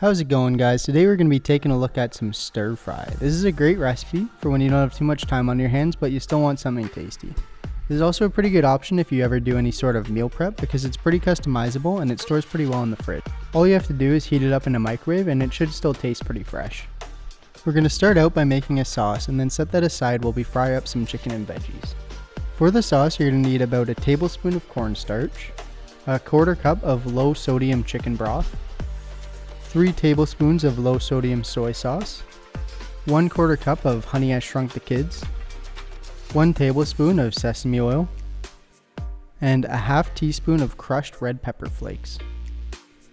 How's it going, guys? Today we're going to be taking a look at some stir fry. This is a great recipe for when you don't have too much time on your hands but you still want something tasty. This is also a pretty good option if you ever do any sort of meal prep because it's pretty customizable and it stores pretty well in the fridge. All you have to do is heat it up in a microwave and it should still taste pretty fresh. We're going to start out by making a sauce and then set that aside while we fry up some chicken and veggies. For the sauce, you're going to need about a tablespoon of cornstarch, a quarter cup of low sodium chicken broth, 3 tablespoons of low sodium soy sauce, 1/4 cup of Honey I Shrunk the Kids, 1 tablespoon of sesame oil, and a half teaspoon of crushed red pepper flakes.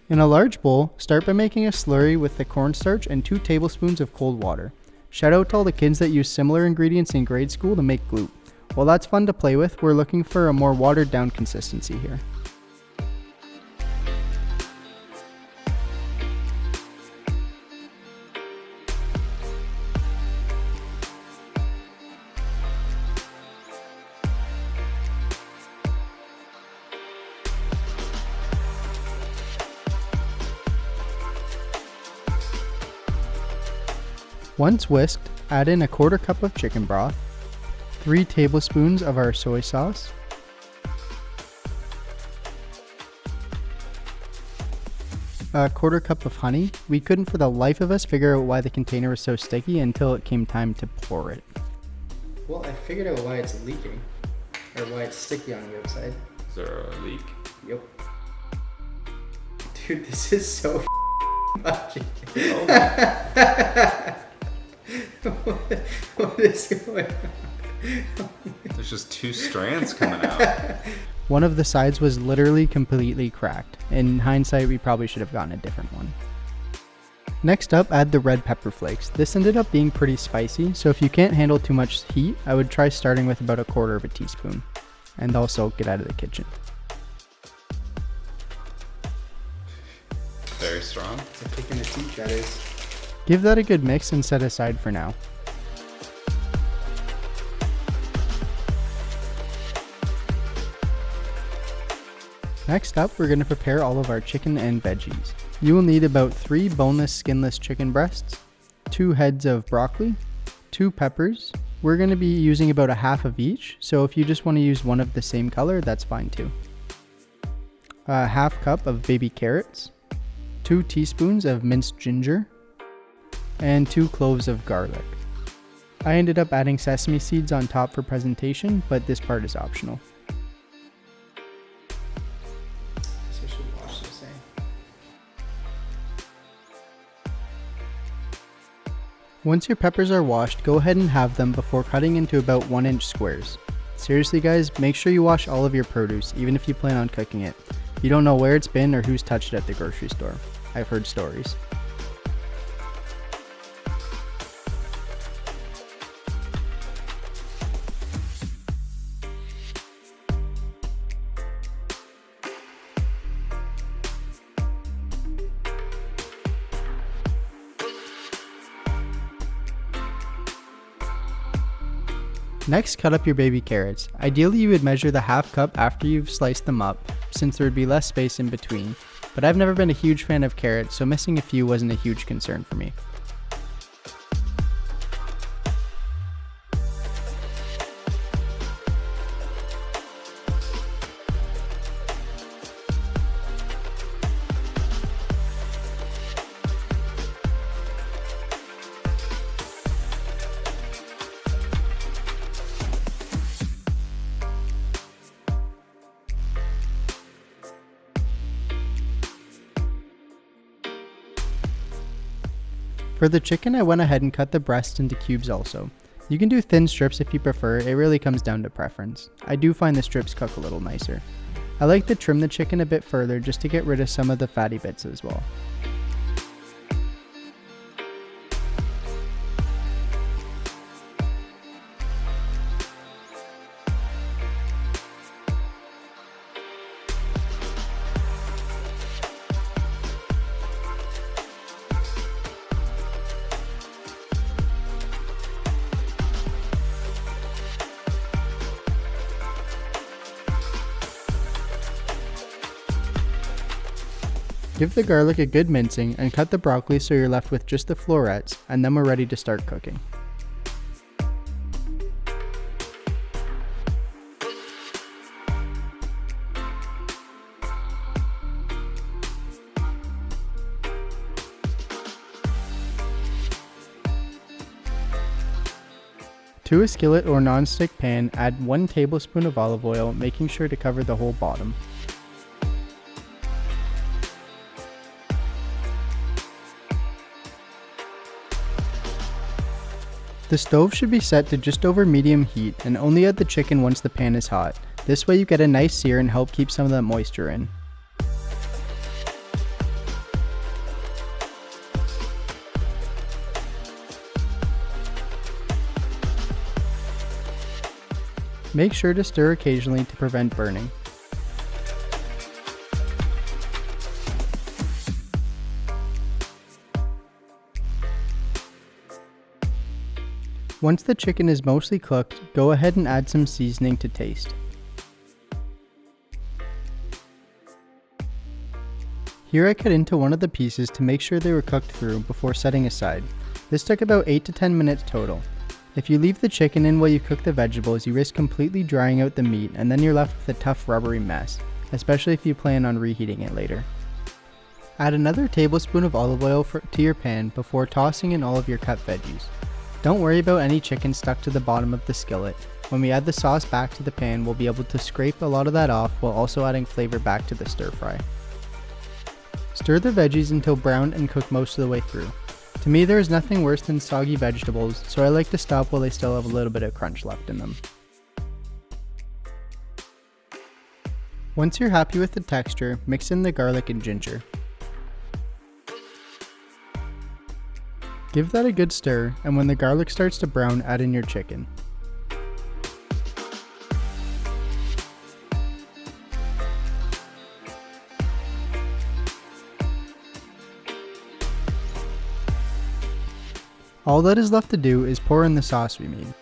In a large bowl, start by making a slurry with the cornstarch and 2 tablespoons of cold water. Shout out to all the kids that use similar ingredients in grade school to make glute. While that's fun to play with, we're looking for a more watered down consistency here. Once whisked, add in a 1/4 cup of chicken broth, 3 tablespoons of our soy sauce, a 1/4 cup of honey. We couldn't for the life of us figure out why the container was so sticky until it came time to pour it. Well, I figured out why it's leaking, or why it's sticky on the outside. Is there a leak? Yep. Dude, this is so much. Oh. What is going on? There's just 2 strands coming out. One of the sides was literally completely cracked. In hindsight, we probably should have gotten a different one. Next up, add the red pepper flakes. This ended up being pretty spicy, so if you can't handle too much heat, I would try starting with about 1/4 teaspoon. And also get out of the kitchen. Very strong. It's a kick in the teeth, that is. Give that a good mix and set aside for now. Next up, we're going to prepare all of our chicken and veggies. You will need about 3 boneless, skinless chicken breasts, 2 heads of broccoli, 2 peppers. We're going to be using about a half of each, so if you just want to use one of the same color, that's fine too. A half cup of baby carrots, 2 teaspoons of minced ginger, and 2 cloves of garlic. I ended up adding sesame seeds on top for presentation, but this part is optional. I should wash this, Once your peppers are washed, go ahead and halve them before cutting into about 1-inch squares. Seriously guys, make sure you wash all of your produce, even if you plan on cooking it. You don't know where it's been or who's touched it at the grocery store. I've heard stories. Next, cut up your baby carrots. Ideally, you would measure the half cup after you've sliced them up, since there would be less space in between. But I've never been a huge fan of carrots, so missing a few wasn't a huge concern for me. For the chicken, I went ahead and cut the breast into cubes also. You can do thin strips if you prefer, it really comes down to preference. I do find the strips cook a little nicer. I like to trim the chicken a bit further just to get rid of some of the fatty bits as well. Give the garlic a good mincing and cut the broccoli so you're left with just the florets, and then we're ready to start cooking. To a skillet or non-stick pan, add 1 tablespoon of olive oil, making sure to cover the whole bottom. The stove should be set to just over medium heat and only add the chicken once the pan is hot. This way you get a nice sear and help keep some of that moisture in. Make sure to stir occasionally to prevent burning. Once the chicken is mostly cooked, go ahead and add some seasoning to taste. Here I cut into one of the pieces to make sure they were cooked through before setting aside. This took about 8 to 10 minutes total. If you leave the chicken in while you cook the vegetables, you risk completely drying out the meat and then you're left with a tough rubbery mess, especially if you plan on reheating it later. Add another tablespoon of olive oil to your pan before tossing in all of your cut veggies. Don't worry about any chicken stuck to the bottom of the skillet. When we add the sauce back to the pan, we'll be able to scrape a lot of that off while also adding flavor back to the stir fry. Stir the veggies until brown and cook most of the way through. To me, there is nothing worse than soggy vegetables, so I like to stop while they still have a little bit of crunch left in them. Once you're happy with the texture, mix in the garlic and ginger. Give that a good stir, and when the garlic starts to brown, add in your chicken. All that is left to do is pour in the sauce we made.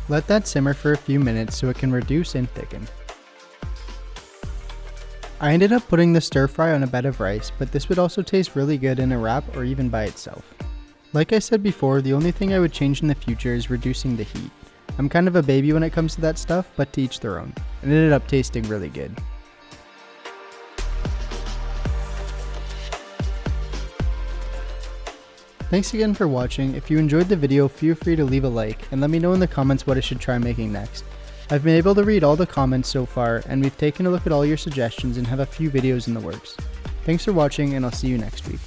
Let that simmer for a few minutes so it can reduce and thicken. I ended up putting the stir fry on a bed of rice, but this would also taste really good in a wrap or even by itself. Like I said before, the only thing I would change in the future is reducing the heat. I'm kind of a baby when it comes to that stuff, but to each their own. It ended up tasting really good. Thanks again for watching. If you enjoyed the video, feel free to leave a like and let me know in the comments what I should try making next. I've been able to read all the comments so far, and we've taken a look at all your suggestions and have a few videos in the works. Thanks for watching, and I'll see you next week.